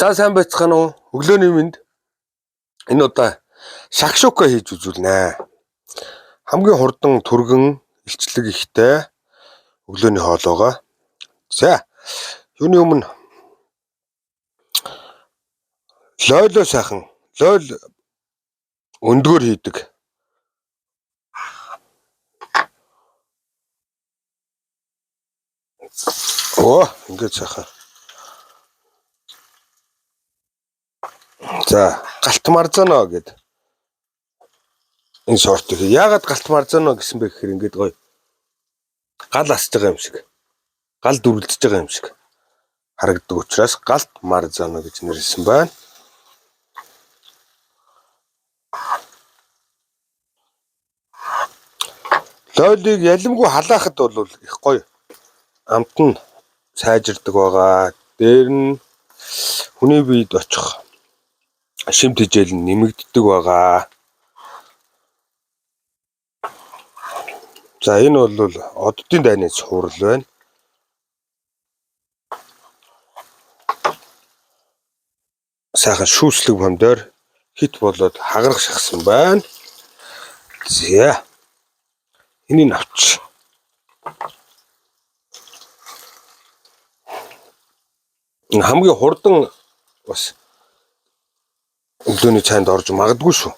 За сайн байцгаана уу? Өглөөний минь энэ удаа шакшука хийж үзүүлнэ. Хамгийн хурдан түргэн илчлэг ихтэй өглөөний хоолойгоо. За юуны өмнө лойлоо сайхан лойл өндгөр хийдэг. Ингээд сайхан. За галт марзано гэдэг энэ сорт их. Яагаад галт марзано гэсэн бэ гэхээр ингээд гоё гал асж байгаа юм шиг. Гал дүрлжж байгаа юм шиг харагддаг учраас галт марзано гэж нэрлсэн байна. Лойлыг ялимгүй халаахад бол их гоё амт нь сайжирдаг байгаа. Дээр нь хүний биед очих шимт хижээл нь нэмэгддэг байгаа. За энэ бол оддын дайны цуврал байна. Сайхан шүүслэг помидор хит болоод хагарах шахсан байна. За энийг авч. Хамгийн хурдан бас өглөөний цайнд орж магадгүй шүү.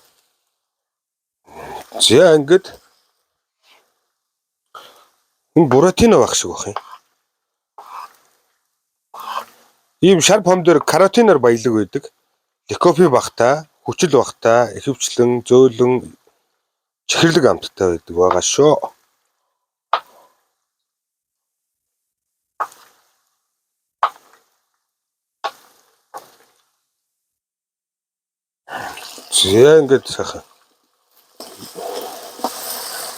За ингээд энэ буратино байх шиг бах юм. Ийм шар помидор каротиноор баялаг байдаг. Ликофе багтаа, хүчил багтаа, ихэвчлэн зөөлөн чихэрлэг амттай байдаг байгаа шүү. За ингээд сайхан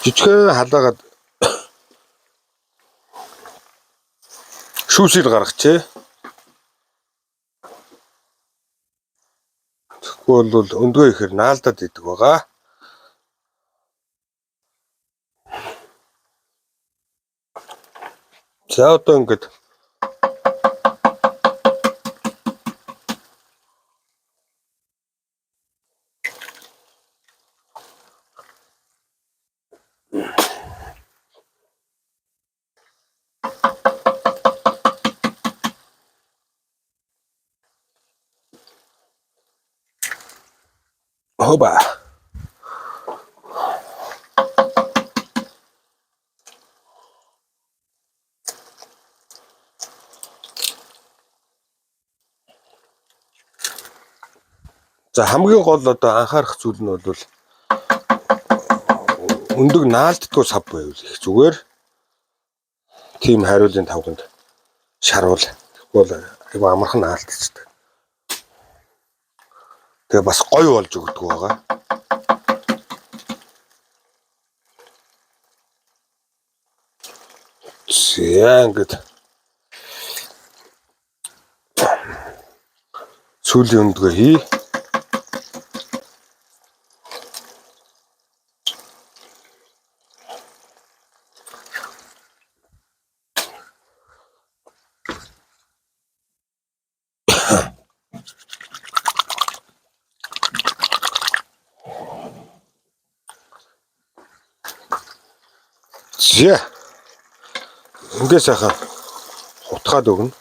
жижигхэн халаагаад шүүсийг гаргачээ. Тэгвэл бол өндгөө ихээр наалдаад идэг байгаа. За одоо ингээд хоба. За хамгийн гол одоо анхаарах зүйл нь бол өндөг наалддгүй сав байвал их зүгээр. Тим хариулын тавганд шаруул. Тэгвэл айгүй амархан наалдчихдаг. Тэгээ бас гоё болж өгдөг байгаа. За ингээд сүүлийн өндгөө хий. За ингээд сайхан хутгаад өгнө.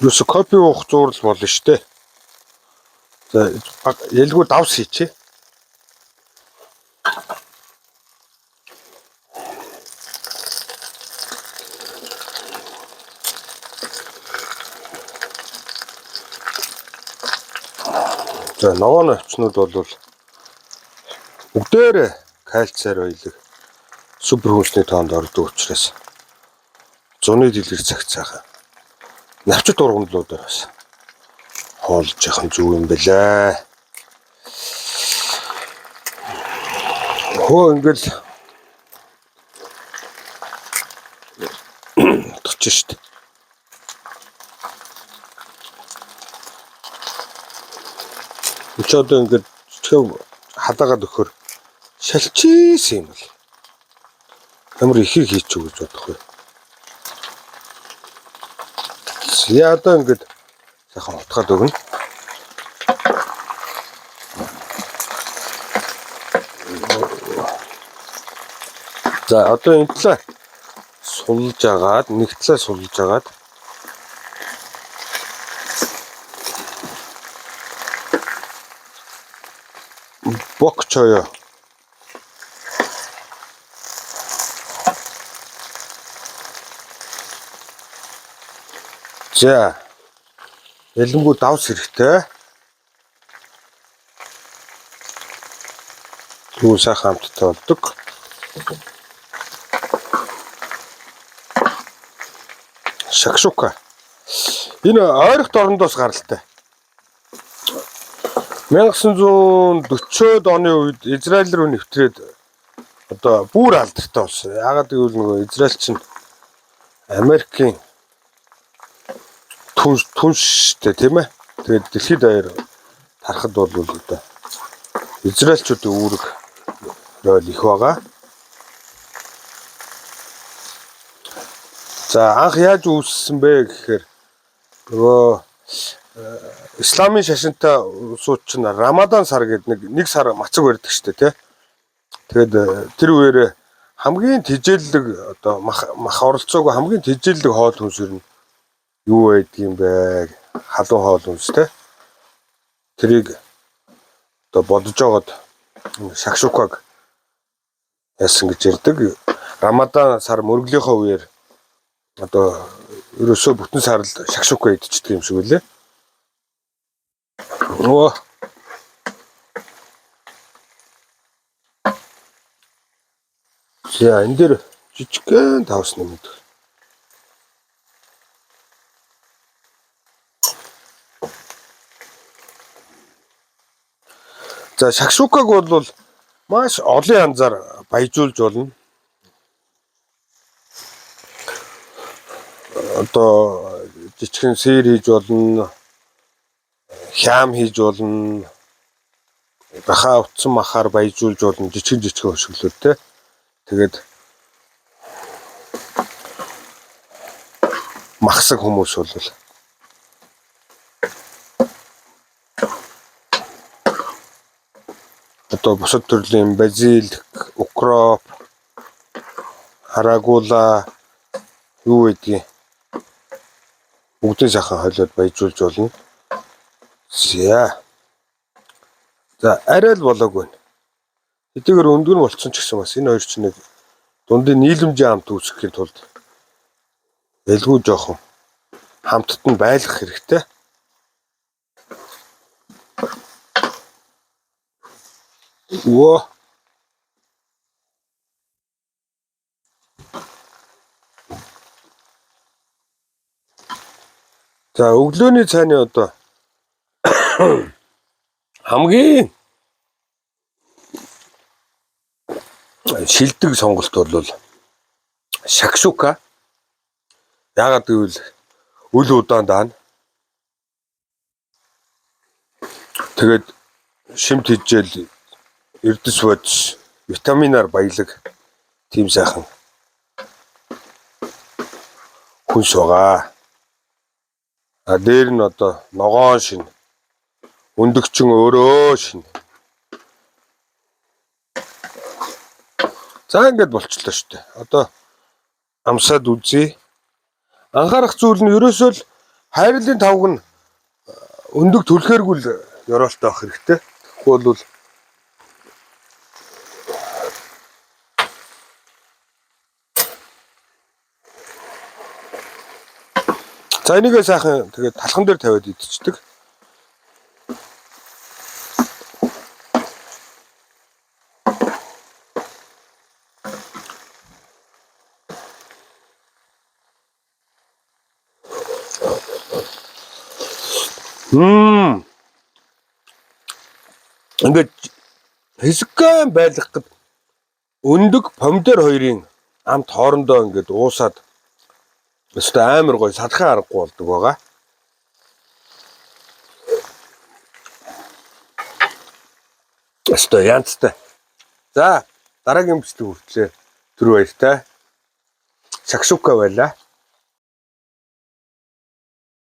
Юусе кофе уух зурал болно штэ. За ялгүй давс хийчээ. За ногооны өвчнүүд бол бүгдээрээ кальциар баялаг супер хүнсний тоонд ордог учраас зуны дэлгэр цагт цаахан навчит ургамлуудаар бас хоолж яхан зүг юм бэлээ. Хөө ингээл товч штт. Чи одоо ингээд халаагаад өгөхөр шалчижсэн юм бол Амар ихийг хийчих гэж бодох вэ. Яа одоо ингээд сайхан утгаад өгнө. За одоо энэ талаа сулж агаад нэг талаа сулж агаад бокчоё. За ялангуяа давс хэрэгтэй. Юу сайхан хамттай болдог. Шакшука. Энэ ойрхт орондоос гаралтай. 1940-од оны үед Израиль руу нэвтрээд одоо бүр алдартай болсон. Яагаад гэвэл нөгөө Израиль чинь Америкийн түнштэй тийм ээ. Тэгээд дэлхийд даяар тарахад бол одоо Израильчүүдийн үүрэг рол их байгаа. За анх яаж үүссэн бэ гэхээр нөгөө исламын шашинтай улсууд чинь Рамадан сар гэдэг нэг сар мацаг барьдаг штэ тий. Тэгээд тэр үеэр хамгийн тижээлэг одоо мах оролцоогүй хамгийн тижээлэг хоол хүнсэр нь юу байдгийм бэ? Халуун хоол хүнс тий. Тэрийг одоо бодож байгаад шакшукаг яасан гэж ярьдаг. Рамадан сар мөрөглийнхөө үеэр одоо ерөөсөө бүтэн сар л шакшука идчихдэг юм шиг үлээ. Оо. За энэ дэр жижигхэн тавс нэмээд. За шакшукаг бол маш олон янзаар баяжуулж болно. Одоо жижигхэн сэр хийж болно. Хям хийж болно. Бахаа утсан махаар баяжуулж болно. Жижигхэн өшөглөөр те. Тэгээд махсаг хүмүүс бол одоо бусад төрлийн базилик, укроп, арагула юу гэдгийг бүгдээ сайхан хойлоод баяжуулж болно. За арай л болоогүй. Хэдийгээр өндөр нь болцсон ч гэсэн бас энэ хоёр ч нэг дундын нийлэмжийн хамт үүсгэхийн тулд ялгүй жоохон хамтд нь байлгах хэрэгтэй. Оо. За өглөөний цайны одоо хамгийн шилдэг сонголт бол шакшука. Яагаад гэвэл үл удаан даана. Тэгээд шимт хижээл эрдэс бодис витаминаар баялаг тийм сайхан хүнс байгаа. А дээр нь одоо ногоон шин өндөгчин өөрөө шин. За ингэж болчлоо шүү дээ. Одоо амсаад үзье. Анхаарах зүйл нь ерөөсөө л хайрлын тавг нь өндөг түлхээргүй л ёроолтой авах хэрэгтэй. Тэгэхгүй бол за энийгээ сайхан тэгээд талхан дээр тавиад идчихдэг. Ингээд хэсэгхэн байлгахад өндөг помидор хоёрын амт хоорондоо ингээд уусаад өстой амар гоё садхан аргагүй болдог байгаа. Өстой янзтай. За дараагийн бичлэг хүртлээ. Түр баяртай. шакшука байлаа.